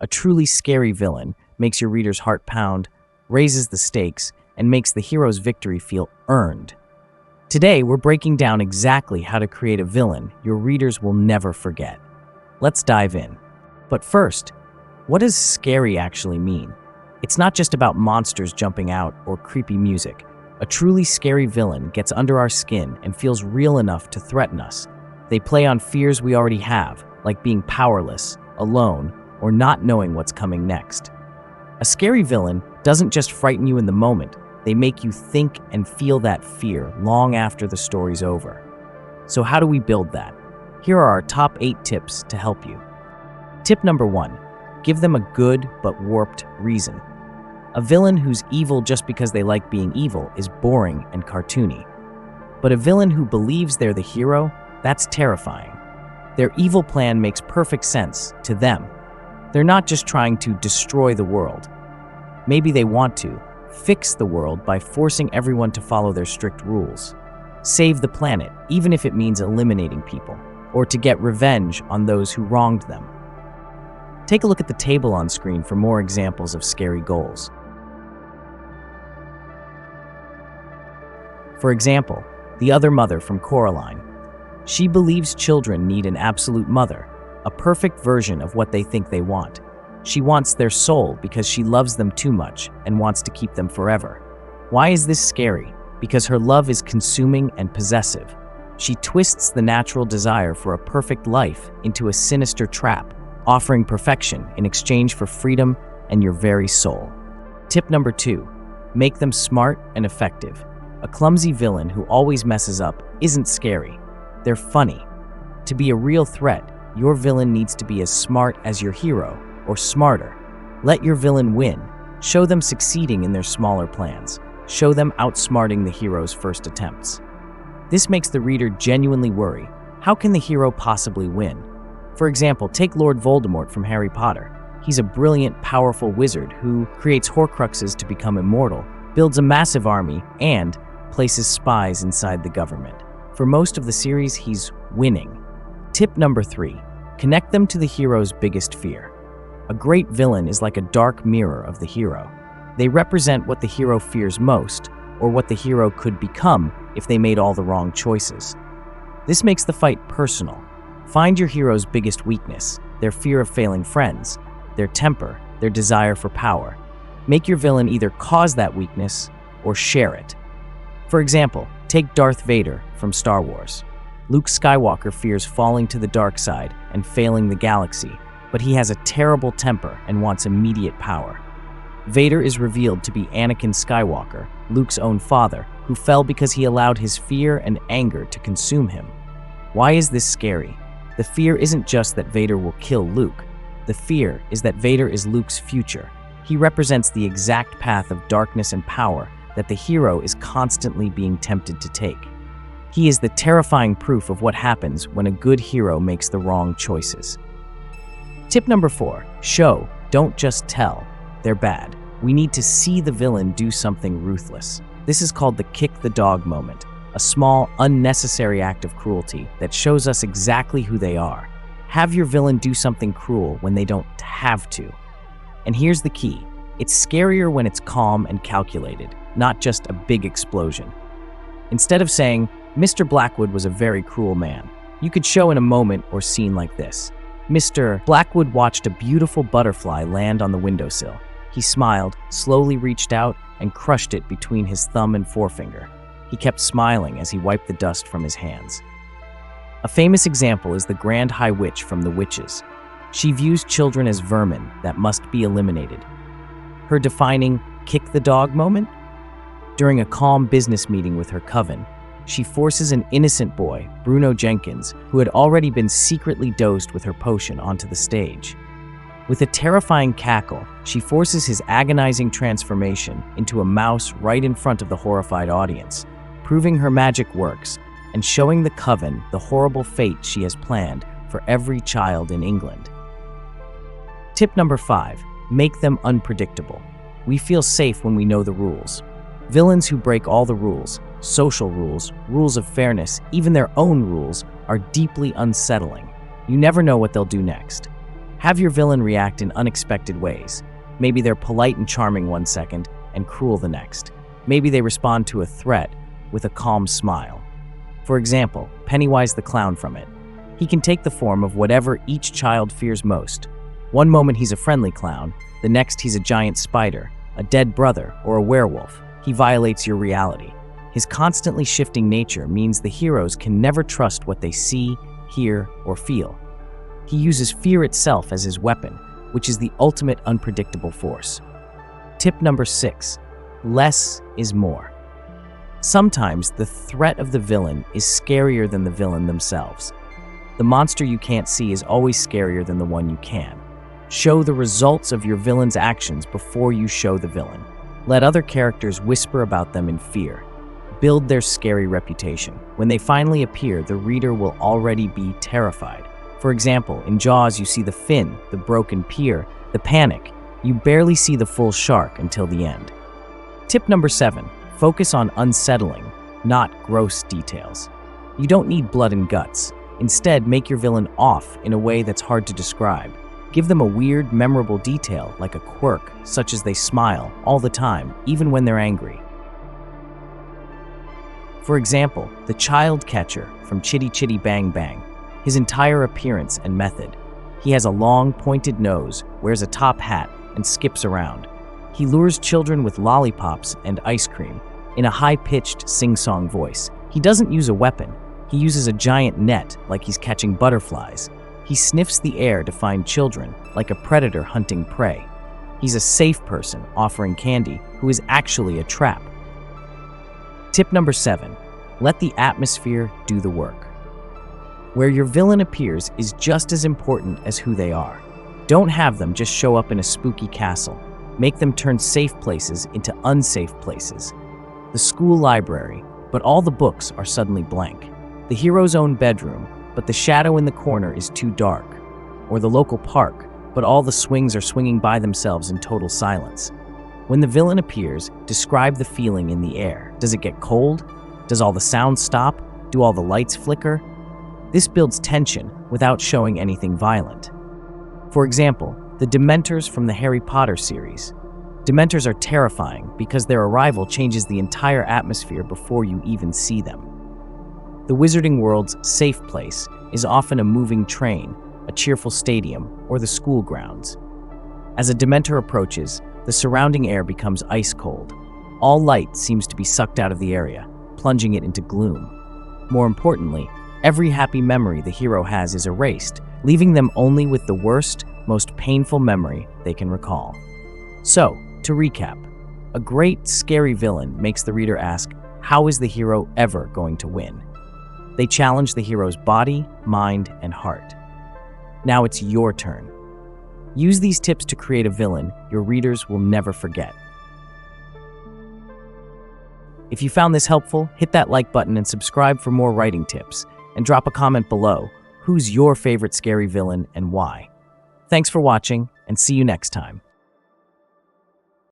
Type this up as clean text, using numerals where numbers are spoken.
A truly scary villain makes your reader's heart pound, raises the stakes, and makes the hero's victory feel earned. Today, we're breaking down exactly how to create a villain your readers will never forget. Let's dive in. But first, what does scary actually mean? It's not just about monsters jumping out or creepy music. A truly scary villain gets under our skin and feels real enough to threaten us. They play on fears we already have, like being powerless, alone, or not knowing what's coming next. A scary villain doesn't just frighten you in the moment, they make you think and feel that fear long after the story's over. So how do we build that? Here are our top 8 tips to help you. Tip number 1, give them a good but warped reason. A villain who's evil just because they like being evil is boring and cartoony. But a villain who believes they're the hero, that's terrifying. Their evil plan makes perfect sense to them. They're not just trying to destroy the world. Maybe they want to fix the world by forcing everyone to follow their strict rules. Save the planet, even if it means eliminating people, or to get revenge on those who wronged them. Take a look at the table on screen for more examples of scary goals. For example, the other mother from Coraline. She believes children need an absolute mother, a perfect version of what they think they want. She wants their soul because she loves them too much and wants to keep them forever. Why is this scary? Because her love is consuming and possessive. She twists the natural desire for a perfect life into a sinister trap, offering perfection in exchange for freedom and your very soul. Tip number 2, make them smart and effective. A clumsy villain who always messes up isn't scary. They're funny. To be a real threat, your villain needs to be as smart as your hero, or smarter. Let your villain win. Show them succeeding in their smaller plans. Show them outsmarting the hero's first attempts. This makes the reader genuinely worry. How can the hero possibly win? For example, take Lord Voldemort from Harry Potter. He's a brilliant, powerful wizard who creates Horcruxes to become immortal, builds a massive army, and places spies inside the government. For most of the series, he's winning. Tip number 3, connect them to the hero's biggest fear. A great villain is like a dark mirror of the hero. They represent what the hero fears most, or what the hero could become if they made all the wrong choices. This makes the fight personal. Find your hero's biggest weakness, their fear of failing friends, their temper, their desire for power. Make your villain either cause that weakness or share it. For example, take Darth Vader from Star Wars. Luke Skywalker fears falling to the dark side and failing the galaxy, but he has a terrible temper and wants immediate power. Vader is revealed to be Anakin Skywalker, Luke's own father, who fell because he allowed his fear and anger to consume him. Why is this scary? The fear isn't just that Vader will kill Luke. The fear is that Vader is Luke's future. He represents the exact path of darkness and power that the hero is constantly being tempted to take. He is the terrifying proof of what happens when a good hero makes the wrong choices. Tip number 4, show, don't just tell. They're bad. We need to see the villain do something ruthless. This is called the kick the dog moment, a small, unnecessary act of cruelty that shows us exactly who they are. Have your villain do something cruel when they don't have to. And here's the key. It's scarier when it's calm and calculated, not just a big explosion. Instead of saying, Mr. Blackwood was a very cruel man, you could show in a moment or scene like this. Mr. Blackwood watched a beautiful butterfly land on the windowsill. He smiled, slowly reached out, and crushed it between his thumb and forefinger. He kept smiling as he wiped the dust from his hands. A famous example is the Grand High Witch from The Witches. She views children as vermin that must be eliminated. Her defining kick the dog moment? During a calm business meeting with her coven, she forces an innocent boy, Bruno Jenkins, who had already been secretly dosed with her potion, onto the stage. With a terrifying cackle, she forces his agonizing transformation into a mouse right in front of the horrified audience, proving her magic works and showing the coven the horrible fate she has planned for every child in England. Tip number 5, make them unpredictable. We feel safe when we know the rules. Villains who break all the rules, social rules, rules of fairness, even their own rules, are deeply unsettling. You never know what they'll do next. Have your villain react in unexpected ways. Maybe they're polite and charming one second and cruel the next. Maybe they respond to a threat with a calm smile. For example, Pennywise the clown from It. He can take the form of whatever each child fears most. One moment he's a friendly clown, the next he's a giant spider, a dead brother, or a werewolf. He violates your reality. His constantly shifting nature means the heroes can never trust what they see, hear, or feel. He uses fear itself as his weapon, which is the ultimate unpredictable force. Tip number 6. Less is more. Sometimes the threat of the villain is scarier than the villain themselves. The monster you can't see is always scarier than the one you can. Show the results of your villain's actions before you show the villain. Let other characters whisper about them in fear. Build their scary reputation. When they finally appear, the reader will already be terrified. For example, in Jaws, you see the fin, the broken pier, the panic. You barely see the full shark until the end. Tip number 7. Focus on unsettling, not gross details. You don't need blood and guts. Instead, make your villain off in a way that's hard to describe. Give them a weird, memorable detail, like a quirk, such as they smile all the time, even when they're angry. For example, the child catcher from Chitty Chitty Bang Bang. His entire appearance and method. He has a long, pointed nose, wears a top hat, and skips around. He lures children with lollipops and ice cream in a high-pitched, sing-song voice. He doesn't use a weapon. He uses a giant net like he's catching butterflies. He sniffs the air to find children like a predator hunting prey. He's a safe person offering candy who is actually a trap. Tip number 7. Let the atmosphere do the work. Where your villain appears is just as important as who they are. Don't have them just show up in a spooky castle. Make them turn safe places into unsafe places. The school library, but all the books are suddenly blank. The hero's own bedroom, but the shadow in the corner is too dark. Or the local park, but all the swings are swinging by themselves in total silence. When the villain appears, describe the feeling in the air. Does it get cold? Does all the sound stop? Do all the lights flicker? This builds tension without showing anything violent. For example, the Dementors from the Harry Potter series. Dementors are terrifying because their arrival changes the entire atmosphere before you even see them. The Wizarding World's safe place is often a moving train, a cheerful stadium, or the school grounds. As a Dementor approaches, the surrounding air becomes ice cold. All light seems to be sucked out of the area, plunging it into gloom. More importantly, every happy memory the hero has is erased, leaving them only with the worst, most painful memory they can recall. So, to recap, a great, scary villain makes the reader ask, how is the hero ever going to win? They challenge the hero's body, mind, and heart. Now it's your turn. Use these tips to create a villain your readers will never forget. If you found this helpful, hit that like button and subscribe for more writing tips. And drop a comment below. Who's your favorite scary villain and why? Thanks for watching, and see you next time.